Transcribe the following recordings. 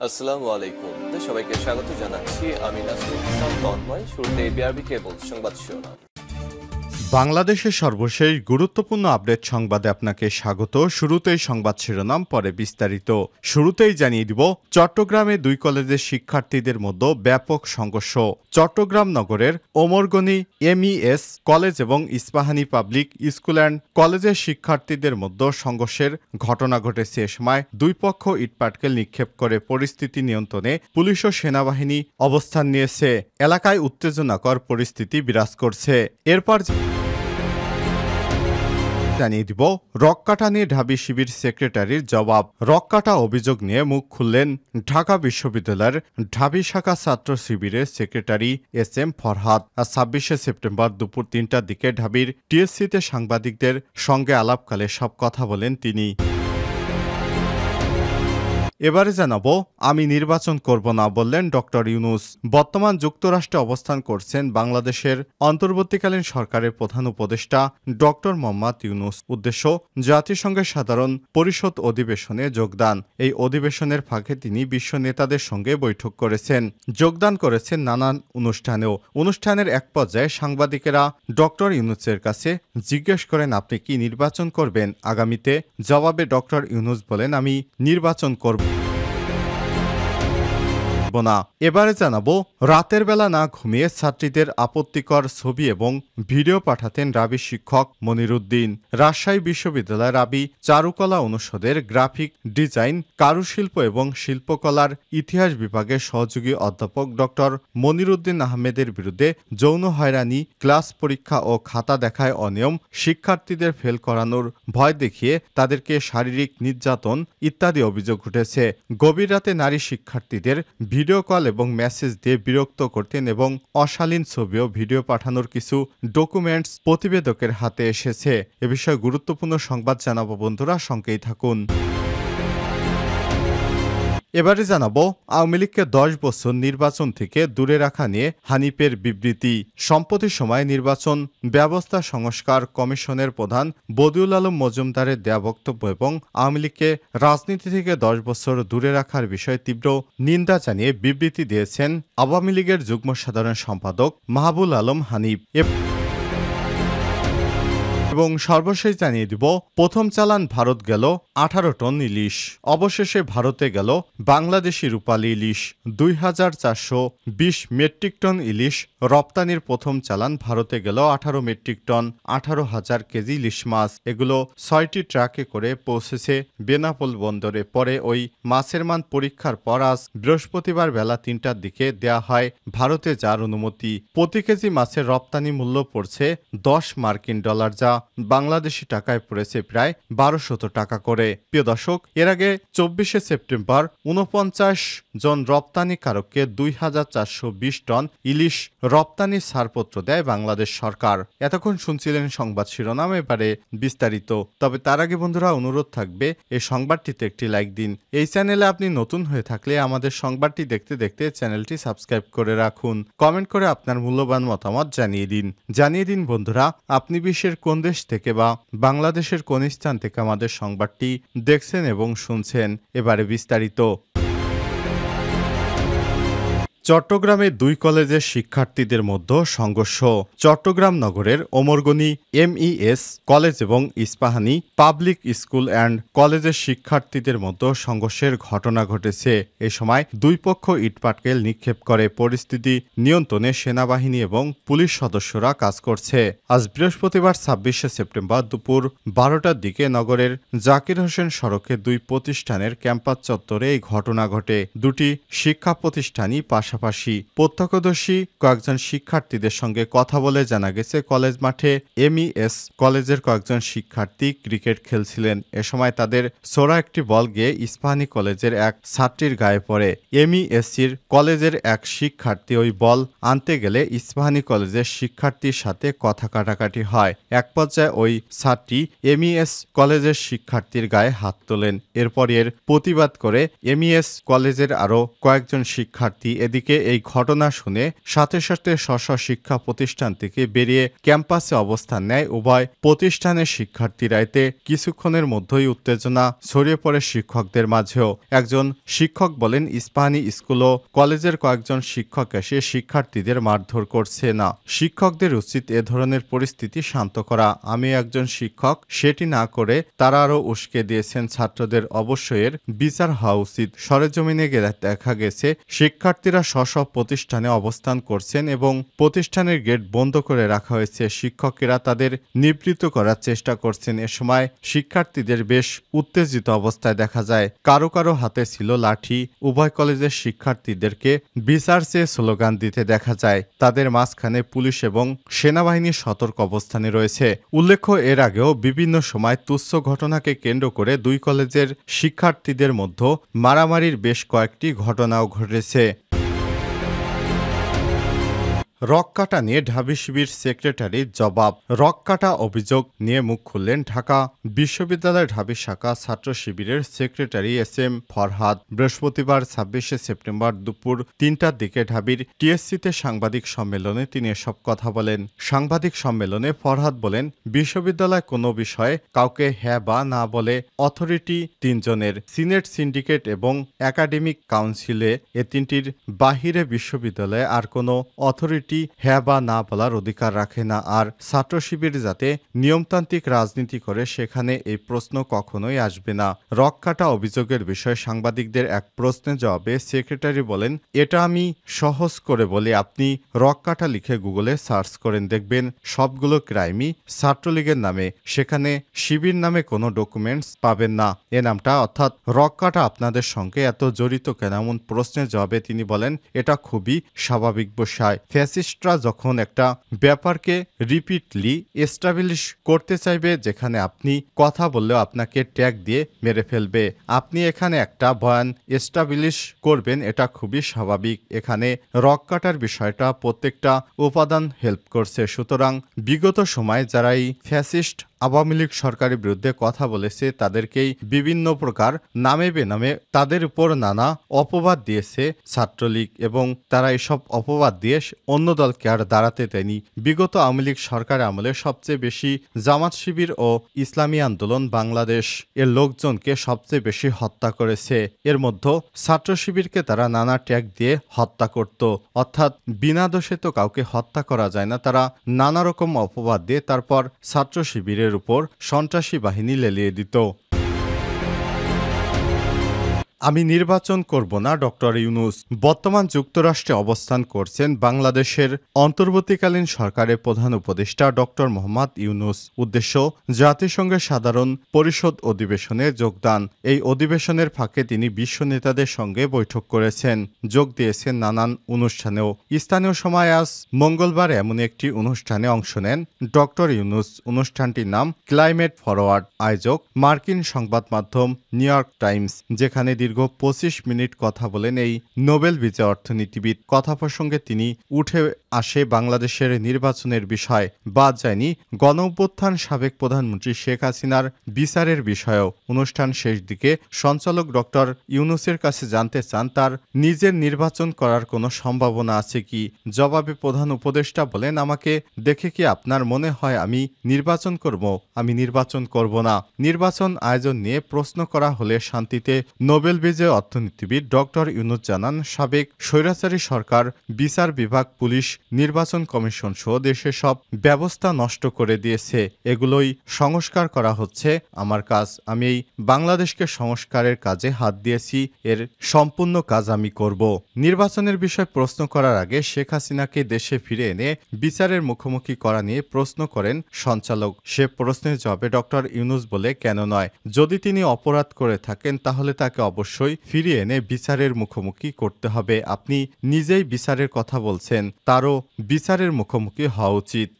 আসসালামু আলাইকুম। সবাইকে স্বাগত জানাচ্ছি। আমি নাসরুল ইসলাম তন্ময়। শুরুতে বিআরবি কেবল সংবাদ শিরোনাম। বাংলাদেশের সর্বশেষ গুরুত্বপূর্ণ আপডেট সংবাদে আপনাকে স্বাগত। শুরুতেই সংবাদ শিরোনাম, পরে বিস্তারিত। শুরুতেই জানিয়ে দিব, চট্টগ্রামে দুই কলেজের শিক্ষার্থীদের মধ্যে ব্যাপক সংঘর্ষ। চট্টগ্রাম নগরের ওমরগনি এমইএস কলেজ এবং ইস্পাহানী পাবলিক স্কুল অ্যান্ড কলেজের শিক্ষার্থীদের মধ্যে সংঘর্ষের ঘটনা ঘটেছে। এ সময় দুই পক্ষ ইটপাটকেল নিক্ষেপ করে পরিস্থিতি নিয়ন্ত্রণে পুলিশ ও সেনাবাহিনী অবস্থান নিয়েছে। এলাকায় উত্তেজনাকর পরিস্থিতি বিরাজ করছে। এরপর জানিয়ে দিব, রককাটা নিয়ে ঢাবি শিবির সেক্রেটারির জবাব। রককাটা অভিযোগ নিয়ে মুখ খুললেন ঢাকা বিশ্ববিদ্যালয়ের ঢাবি শাখা ছাত্র শিবিরের সেক্রেটারি এস.এম. ফরহাদ। আর ২৬শে সেপ্টেম্বর দুপুর ৩টার দিকে ঢাবির টিএসসিতে সাংবাদিকদের সঙ্গে আলাপকালে সব কথা বলেন তিনি। এবারে জানাবো, আমি নির্বাচন করব না বললেন ডক্টর ইউনূস। বর্তমান যুক্তরাষ্ট্রে অবস্থান করছেন বাংলাদেশের অন্তর্বর্তীকালীন সরকারের প্রধান উপদেষ্টা ডক্টর মোহাম্মদ ইউনূস। উদ্দেশ্য, জাতিসংঘের সাধারণ পরিষদ অধিবেশনে যোগদান। এই অধিবেশনের ফাঁকে তিনি বিশ্ব নেতাদের সঙ্গে বৈঠক করেছেন, যোগদান করেছেন নানান অনুষ্ঠানেও। অনুষ্ঠানের এক পর্যায়ে সাংবাদিকেরা ডক্টর ইউনূসের কাছে জিজ্ঞেস করেন, আপনি কি নির্বাচন করবেন আগামীতে? জবাবে ডক্টর ইউনূস বলেন, আমি নির্বাচন করব না। এবারে জানাবো, রাতের বেলা না ঘুমিয়ে ছাত্রীদের আপত্তিকর ছবি এবং ভিডিও পাঠাতেন রাবি শিক্ষক মনিরুদ্দিন। রাজশাহী বিশ্ববিদ্যালয় রাবি চারুকলা অনুষদের গ্রাফিক ডিজাইন, কারুশিল্প এবং শিল্পকলার ইতিহাস বিভাগের সহযোগী অধ্যাপক ডক্টর মনিরুদ্দিন আহমেদের বিরুদ্ধে যৌন হয়রানি, ক্লাস পরীক্ষা ও খাতা দেখায় অনিয়ম, শিক্ষার্থীদের ফেল করানোর ভয় দেখিয়ে তাদেরকে শারীরিক নির্যাতন ইত্যাদি অভিযোগ উঠেছে। গভীর রাতে নারী শিক্ষার্থীদের ভিডিও কল এবং মেসেজ দিয়ে বিরক্ত করতেন এবং অশালীন ছবি ও ভিডিও পাঠানোর কিছু ডকুমেন্টস প্রতিবেদকের হাতে এসেছে। এ বিষয়ে গুরুত্বপূর্ণ সংবাদ জানাবো বন্ধুরা, সঙ্গেই থাকুন। এবারে জানাবো, আওয়ামী লীগকে ১০ বছর নির্বাচন থেকে দূরে রাখা নিয়ে হানিফের বিবৃতি। সম্প্রতি সময়ে নির্বাচন ব্যবস্থা সংস্কার কমিশনের প্রধান বদিউল আলম মজুমদারের দেয়া বক্তব্য এবং আওয়ামী লীগকে রাজনীতি থেকে ১০ বছর দূরে রাখার বিষয়ে তীব্র নিন্দা জানিয়ে বিবৃতি দিয়েছেন আওয়ামী লীগের যুগ্ম সাধারণ সম্পাদক মাহবুল আলম হানিফ। এবং সর্বশেষ জানিয়ে দিব, প্রথম চালান ভারত গেল 18 টন ইলিশ। অবশেষে ভারতে গেল বাংলাদেশি রূপালী ইলিশ। ২,৪২০ মেট্রিক টন ইলিশ রপ্তানির প্রথম চালান ভারতে গেল 18 মেট্রিক টন 18,০০০ কেজি ইলিশ মাছ। এগুলো ৬টি ট্রাকে করে পৌঁছেছে বেনাপোল বন্দরে। পরে ওই মাছের মান পরীক্ষার পর আজ বৃহস্পতিবার বেলা ৩টার দিকে দেয়া হয় ভারতে যার অনুমতি। প্রতি কেজি মাছের রপ্তানি মূল্য পড়ছে $10 মার্কিন, যা বাংলাদেশি টাকায় পড়েছে প্রায় ১২০০ টাকা করে। প্রিয় দর্শক, এর আগে ২৪শে সেপ্টেম্বর ৪৯ জন রপ্তানিকারককে ২,৪২০ টন ইলিশ রপ্তানির ছাড়পত্র দেয় বাংলাদেশ সরকার। এতক্ষণ শুনছিলেন সংবাদ শিরোনাম, এবারে বিস্তারিত। তবে তার আগে বন্ধুরা, অনুরোধ থাকবে এই সংবাদটিতে একটি লাইক দিন। এই চ্যানেলে আপনি নতুন হয়ে থাকলে আমাদের সংবাদটি দেখতে দেখতে চ্যানেলটি সাবস্ক্রাইব করে রাখুন। কমেন্ট করে আপনার মূল্যবান মতামত জানিয়ে দিন বন্ধুরা, আপনি বিশ্বের কোন দেশ থেকে বা বাংলাদেশের কোন স্থান থেকে আমাদের সংবাদটি দেখছেন এবং শুনছেন। এবারে বিস্তারিত। চট্টগ্রামে দুই কলেজের শিক্ষার্থীদের মধ্যে সংঘর্ষ। চট্টগ্রাম নগরের ওমরগনি এমইএস কলেজ এবং ইস্পাহানী পাবলিক স্কুল অ্যান্ড কলেজের শিক্ষার্থীদের মধ্যে সংঘর্ষের ঘটনা ঘটেছে। এ সময় দুই পক্ষ ইটপাটকেল নিক্ষেপ করে পরিস্থিতি নিয়ন্ত্রণে সেনাবাহিনী এবং পুলিশ সদস্যরা কাজ করছে। আজ বৃহস্পতিবার ২৬শে সেপ্টেম্বর দুপুর ১২টার দিকে নগরের জাকির হোসেন সড়কে দুই প্রতিষ্ঠানের ক্যাম্পাস চত্বরে এই ঘটনা ঘটে। দুটি শিক্ষা প্রতিষ্ঠানই পাশাপাশি। প্রত্যক্ষদর্শী কয়েকজন শিক্ষার্থীদের সঙ্গে কথা বলে জানা গেছে, কলেজ মাঠে এমইএস কলেজের কয়েকজন শিক্ষার্থী ক্রিকেট খেলছিলেন। এ সময় তাদের ছোড়া একটি বল গিয়ে ইস্পাহানী কলেজের এক ছাত্রীর গায়ে পড়ে। এমইএসসির কলেজের এক শিক্ষার্থী ওই বল আনতে গেলে ইস্পাহানী কলেজের শিক্ষার্থীর সাথে কথা কাটাকাটি হয়। এক পর্যায়ে ওই ছাত্রী এমইএস কলেজের শিক্ষার্থীর গায়ে হাত তোলেন। এরপর এর প্রতিবাদ করে এমইএস কলেজের আরও কয়েকজন শিক্ষার্থী এদিকে এদিকে এই ঘটনা শুনে সাথে সাথে স্ব শিক্ষা প্রতিষ্ঠান থেকে বেরিয়ে ক্যাম্পাসে অবস্থান নেয় উভয় প্রতিষ্ঠানের শিক্ষার্থীরা। এতে কিছুক্ষণের মধ্যেই উত্তেজনা ছড়িয়ে পড়ে শিক্ষকদের মাঝেও। একজন শিক্ষক বলেন, ইস্পাহানি স্কুল ও কলেজের কয়েকজন শিক্ষক এসে শিক্ষার্থীদের মারধর করছে না। শিক্ষকদের উচিত এ ধরনের পরিস্থিতি শান্ত করা। আমি একজন শিক্ষক, সেটি না করে তারা আরও উস্কে দিয়েছেন ছাত্রদের। অবশ্যই এর বিচার হওয়া উচিত। সরেজমিনে গেলে দেখা গেছে শিক্ষার্থীরা স্ব প্রতিষ্ঠানে অবস্থান করছেন এবং প্রতিষ্ঠানের গেট বন্ধ করে রাখা হয়েছে। শিক্ষকেরা তাদের নিবৃত্ত করার চেষ্টা করছেন। এ সময় শিক্ষার্থীদের বেশ উত্তেজিত অবস্থায় দেখা যায়। কারো কারো হাতে ছিল লাঠি। উভয় কলেজের শিক্ষার্থীদেরকে বিচার চেয়ে স্লোগান দিতে দেখা যায়। তাদের মাঝখানে পুলিশ এবং সেনাবাহিনীর সতর্ক অবস্থানে রয়েছে। উল্লেখ্য, এর আগেও বিভিন্ন সময় তুচ্ছ ঘটনাকে কেন্দ্র করে দুই কলেজের শিক্ষার্থীদের মধ্যে মারামারির বেশ কয়েকটি ঘটনাও ঘটেছে। রক কাটা নিয়ে ঢাবি শিবির সেক্রেটারির জবাব। রক কাটা অভিযোগ নিয়ে মুখ খুললেন ঢাকা বিশ্ববিদ্যালয় ঢাবি শাখা ছাত্র শিবিরের সেক্রেটারি SM ফরহাদ। বৃহস্পতিবার 26শে সেপ্টেম্বর দুপুর 3টার দিকে ঢাবির TSC-তে সাংবাদিক সম্মেলনে তিনি এসব কথা বলেন। সাংবাদিক সম্মেলনে ফরহাদ বলেন, বিশ্ববিদ্যালয় কোনো বিষয়ে কাউকে হ্যাঁ বা না বলে অথরিটি 3 জনের, সিনেট, সিন্ডিকেট এবং একাডেমিক কাউন্সিলে এ তিনটির বাহিরে বিশ্ববিদ্যালয়ে আর কোনো অথরিটি হ্যাঁ বা না বলার অধিকার রাখে না। আর ছাত্র শিবির যাতে নিয়মতান্ত্রিক রাজনীতি করে সেখানে এই প্রশ্ন কখনোই আসবে না। রক কাটা অভিযোগের বিষয়ে সাংবাদিকদের এক প্রশ্নের জবাবে সেক্রেটারি বলেন, এটা আমি সহজ করে বলি, আপনি রক কাটা লিখে গুগলে সার্চ করেন, দেখবেন সবগুলো ক্রাইমই ছাত্রলীগের নামে। সেখানে শিবির নামে কোনো ডকুমেন্টস পাবেন না। এ নামটা অর্থাৎ রক কাটা আপনাদের সঙ্গে এত জড়িত কেন? এমন প্রশ্নের জবাবে তিনি বলেন, এটা খুবই স্বাভাবিক বিষয়। ফ্যাসিস্টরা যখন একটা ব্যাপারকে রিপিটলি এস্টাবলিশ করতে চাইবে, যেখানে আপনি কথা বললেও আপনাকে ট্যাগ দিয়ে মেরে ফেলবে, আপনি এখানে একটা বয়ান এস্টাবলিশ করবেন, এটা খুবই স্বাভাবিক। এখানে রক কাটার বিষয়টা প্রত্যেকটা উপাদান হেল্প করছে। সুতরাং বিগত সময়ে যারা এই ফ্যাসিস্ট আওয়ামী লীগ সরকারের বিরুদ্ধে কথা বলেছে তাদেরকেই বিভিন্ন প্রকার নামে বেনামে তাদের উপর নানা অপবাদ দিয়েছে ছাত্রলীগ, এবং তারা এসব অপবাদ দিয়ে অন্য দলকে আর দাঁড়াতে দেয়নি। বিগত আওয়ামী লীগ সরকার আমলে সবচেয়ে বেশি জামাত শিবির ও ইসলামী আন্দোলন বাংলাদেশ এর লোকজনকে সবচেয়ে বেশি হত্যা করেছে। এর মধ্যে ছাত্র শিবিরকে তারা নানা ট্যাগ দিয়ে হত্যা করত, অর্থাৎ বিনা দোষে তো কাউকে হত্যা করা যায় না। তারা নানা রকম অপবাদ দিয়ে তারপর ছাত্র শিবিরের উপর সন্ত্রাসী বাহিনী লেলিয়ে দিত। আমি নির্বাচন করব না, ডক্টর ইউনূস। বর্তমান যুক্তরাষ্ট্রে অবস্থান করছেন বাংলাদেশের অন্তর্বর্তীকালীন সরকারের প্রধান উপদেষ্টা ডক্টর মোহাম্মদ ইউনূস। উদ্দেশ্য জাতিসংঘের সাধারণ পরিষদ অধিবেশনে যোগদান। এই অধিবেশনের ফাঁকে তিনি বিশ্ব নেতাদের সঙ্গে বৈঠক করেছেন, যোগ দিয়েছেন নানান অনুষ্ঠানেও। স্থানীয় সময় আজ মঙ্গলবার এমন একটি অনুষ্ঠানে অংশ নেন ডক্টর ইউনূস। অনুষ্ঠানটির নাম ক্লাইমেট ফরওয়ার্ড। আয়োজক মার্কিন সংবাদ মাধ্যম নিউ ইয়র্ক টাইমস, যেখানে দীর্ঘ 25 মিনিট কথা বলেন এই নোবেল বিজয়ী অর্থনীতিবিদ। কথা প্রসঙ্গে তিনি উঠে আসে বাংলাদেশের নির্বাচনের বিষয়, বাদ যায়নি গণঅভ্যুত্থান সাবেক প্রধানমন্ত্রী শেখ হাসিনার বিচারের বিষয়েও। অনুষ্ঠান শেষ দিকে সঞ্চালক ডক্টর ইউনূসের কাছে জানতে চান তার নিজের নির্বাচন করার কোনো সম্ভাবনা আছে কি। জবাবে প্রধান উপদেষ্টা বলেন, আমাকে দেখে কি আপনার মনে হয় আমি নির্বাচন করব? আমি নির্বাচন করব না। নির্বাচন আয়োজন নিয়ে প্রশ্ন করা হলে শান্তিতে নোবেল বিজয়ী অর্থনীতিবিদ ডক্টর ইউনূস জানান, সাবেক স্বৈরাচারী সরকার বিচার বিভাগ, পুলিশ, নির্বাচন কমিশন সহ দেশের সব ব্যবস্থা নষ্ট করে দিয়েছে। এগুলোই সংস্কার করা হচ্ছে আমার কাজ। আমি এই বাংলাদেশকে সংস্কারের কাজে হাত দিয়েছি, এর সম্পূর্ণ কাজ আমি করব। নির্বাচনের বিষয়ে প্রশ্ন করার আগে শেখ হাসিনাকে দেশে ফিরে এনে বিচারের মুখোমুখি করা নিয়ে প্রশ্ন করেন সঞ্চালক। সে প্রশ্নের জবাবে ডক্টর ইউনূস বলে, কেন নয়? যদি তিনি অপরাধ করে থাকেন তাহলে তাকে অবশ্যই ফিরিয়ে এনে বিচারের মুখোমুখি করতে হবে। আপনি নিজেই বিচারের কথা বলছেন, তারও বিচারের মুখোমুখি হওয়া উচিত।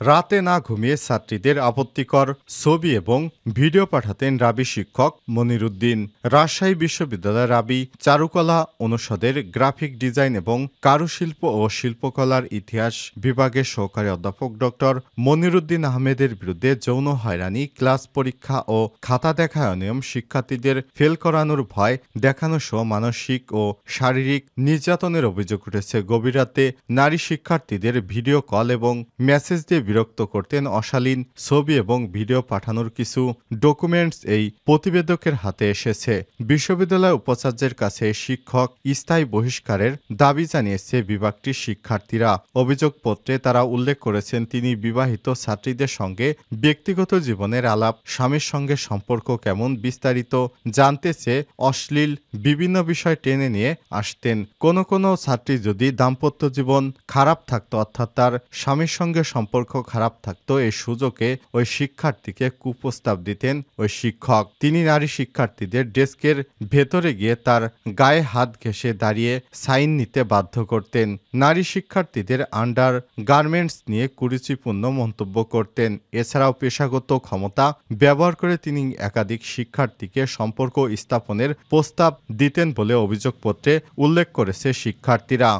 রাতে না ঘুমিয়ে ছাত্রীদের আপত্তিকর ছবি এবং ভিডিও পাঠাতেন রাবি শিক্ষক মনিরুদ্দিন। রাজশাহী বিশ্ববিদ্যালয়ের রাবি চারুকলা অনুষদের গ্রাফিক ডিজাইন এবং কারুশিল্প ও শিল্পকলার ইতিহাস বিভাগের সহকারী অধ্যাপক ডক্টর মনিরুদ্দিন আহমেদের বিরুদ্ধে যৌন হয়রানি, ক্লাস পরীক্ষা ও খাতা দেখায় অনিয়ম, শিক্ষার্থীদের ফেল করানোর ভয় দেখানো সহ মানসিক ও শারীরিক নির্যাতনের অভিযোগ উঠেছে। গভীর রাতে নারী শিক্ষার্থীদের ভিডিও কল এবং মেসেজ দিয়ে বিরক্ত করতেন। অশালীন ছবি এবং ভিডিও পাঠানোর কিছু ডকুমেন্টস এই প্রতিবেদকের হাতে এসেছে। বিশ্ববিদ্যালয় উপাচার্যের কাছে শিক্ষক স্থায়ী বহিষ্কারের দাবি জানিয়েছে বিভাগটির শিক্ষার্থীরা। অভিযোগপত্রে তারা উল্লেখ করেছেন তিনি বিবাহিত ছাত্রীদের সঙ্গে ব্যক্তিগত জীবনের আলাপ, স্বামীর সঙ্গে সম্পর্ক কেমন বিস্তারিত জানতে চেয়ে অশ্লীল বিভিন্ন বিষয় টেনে নিয়ে আসতেন। কোনো ছাত্রী যদি দাম্পত্য জীবন খারাপ থাকতো, অর্থাৎ তার স্বামীর সঙ্গে সম্পর্ক খারাপ থাকতো, এই সুযোগে ওই শিক্ষার্থীকে কুপ্রস্তাব দিতেন ওই শিক্ষক। তিনি নারী শিক্ষার্থীদের ডেস্কের ভেতরে গিয়ে তার গায়ে হাত ঘেঁষে দাঁড়িয়ে সাইন নিতে বাধ্য করতেন। নারী শিক্ষার্থীদের আন্ডার গার্মেন্টস নিয়ে কুরুচিপূর্ণ মন্তব্য করতেন। এছাড়াও পেশাগত ক্ষমতা ব্যবহার করে তিনি একাধিক শিক্ষার্থীকে সম্পর্ক স্থাপনের প্রস্তাব দিতেন বলে অভিযোগপত্রে উল্লেখ করেছে শিক্ষার্থীরা।